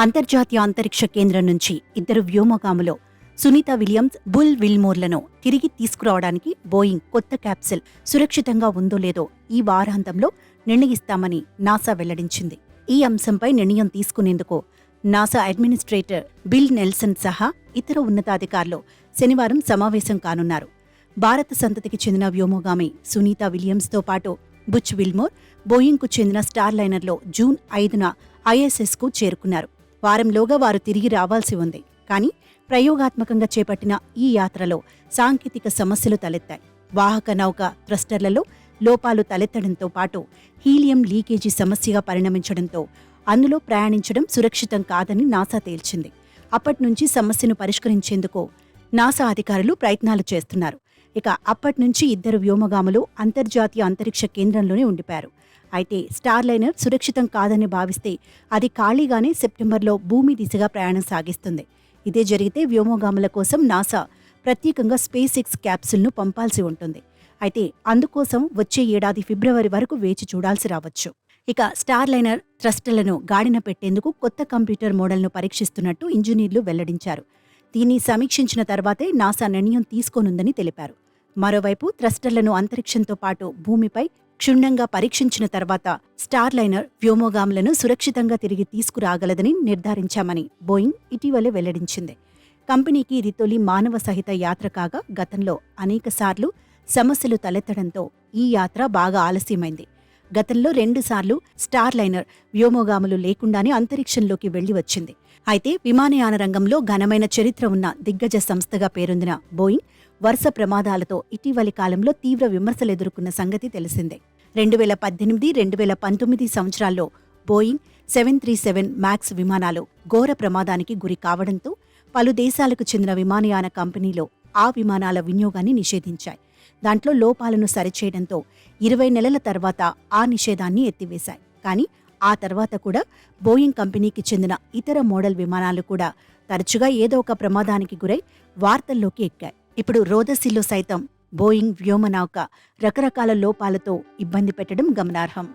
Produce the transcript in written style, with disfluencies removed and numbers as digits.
అంతర్జాతీయ అంతరిక్ష కేంద్రం నుంచి ఇద్దరు వ్యోమగాములు సునీత విలియమ్స్, బుల్ విల్మోర్లను తిరిగి తీసుకురావడానికి బోయింగ్ కొత్త క్యాప్సిల్ సురక్షితంగా ఉందో లేదో ఈ వారాంతంలో నిర్ణయిస్తామని నాసా వెల్లడించింది. ఈ అంశంపై నిర్ణయం తీసుకునేందుకు నాసా అడ్మినిస్ట్రేటర్ బిల్ నెల్సన్ సహా ఇతర ఉన్నతాధికారులు శనివారం సమావేశం కానున్నారు. భారత సంతతికి చెందిన వ్యోమగామి సునీత విలియమ్స్తో పాటు బుచ్ విల్మోర్ బోయింగ్కు చెందిన స్టార్ లైనర్లో జూన్ 5న ఐఎస్ఎస్కు చేరుకున్నారు. వారంలోగా వారు తిరిగి రావాల్సి ఉంది. కానీ ప్రయోగాత్మకంగా చేపట్టిన ఈ యాత్రలో సాంకేతిక సమస్యలు తలెత్తాయి. వాహక నౌక థ్రస్టర్లలో లోపాలు తలెత్తడంతో పాటు హీలియం లీకేజీ సమస్యగా పరిణమించడంతో అందులో ప్రయాణించడం సురక్షితం కాదని నాసా తేల్చింది. అప్పట్నుంచి సమస్యను పరిష్కరించేందుకు నాసా అధికారులు ప్రయత్నాలు చేస్తున్నారు. ఇక అప్పట్నుంచి ఇద్దరు వ్యోమగాములు అంతర్జాతీయ అంతరిక్ష కేంద్రంలోనే ఉండిపోయారు. అయితే స్టార్ లైనర్ సురక్షితం కాదని భావిస్తే అది ఖాళీగానే సెప్టెంబర్లో భూమి దిశగా ప్రయాణం సాగిస్తుంది. ఇదే జరిగితే వ్యోమగాముల కోసం నాసా ప్రత్యేకంగా స్పేస్ ఎక్స్ క్యాప్సుల్ను పంపాల్సి ఉంటుంది. అయితే అందుకోసం వచ్చే ఏడాది ఫిబ్రవరి వరకు వేచి చూడాల్సి రావచ్చు. ఇక స్టార్ లైనర్ థ్రస్టర్లను గాడిన పెట్టేందుకు కొత్త కంప్యూటర్ మోడల్ను పరీక్షిస్తున్నట్టు ఇంజనీర్లు వెల్లడించారు. దీన్ని సమీక్షించిన తర్వాతే నాసా నిర్ణయం తీసుకోనుందని తెలిపారు. మరోవైపు థ్రస్టర్లను అంతరిక్షంతో పాటు భూమిపై క్షుణ్ణంగా పరీక్షించిన తర్వాత స్టార్ లైనర్ వ్యోమగాములను సురక్షితంగా తిరిగి తీసుకురాగలదని నిర్ధారించామని బోయింగ్ ఇటీవలే వెల్లడించింది. కంపెనీకి ఇది తొలి మానవ సహిత యాత్ర కాగా గతంలో అనేకసార్లు సమస్యలు తలెత్తడంతో ఈ యాత్ర బాగా ఆలస్యమైంది. గతంలో 2 సార్లు స్టార్ లైనర్ వ్యోమగాములు లేకుండానే అంతరిక్షంలోకి వెళ్లి వచ్చింది. అయితే విమానయాన రంగంలో ఘనమైన చరిత్ర ఉన్న దిగ్గజ సంస్థగా పేరొందిన బోయింగ్ వరుస ప్రమాదాలతో ఇటీవలి కాలంలో తీవ్ర విమర్శలెదుర్కొన్న సంగతి తెలిసిందే. 2018, 2019 సంవత్సరాల్లో బోయింగ్ 737 మ్యాక్స్ విమానాలు ఘోర ప్రమాదానికి గురి కావడంతో పలు దేశాలకు చెందిన విమానయాన కంపెనీలు ఆ విమానాల వినియోగాన్ని నిషేధించాయి. దాంట్లో లోపాలను సరిచేయడంతో 20 నెలల తర్వాత ఆ నిషేధాన్ని ఎత్తివేశాయి. కానీ ఆ తర్వాత కూడా బోయింగ్ కంపెనీకి చెందిన ఇతర మోడల్ విమానాలు కూడా తరచుగా ఏదో ఒక ప్రమాదానికి గురై వార్తల్లోకి ఎక్కాయి. ఇప్పుడు రోదసిల్లో సైతం బోయింగ్ వ్యోమనౌక రకరకాల లోపాలతో ఇబ్బంది పెట్టడం గమనార్హం.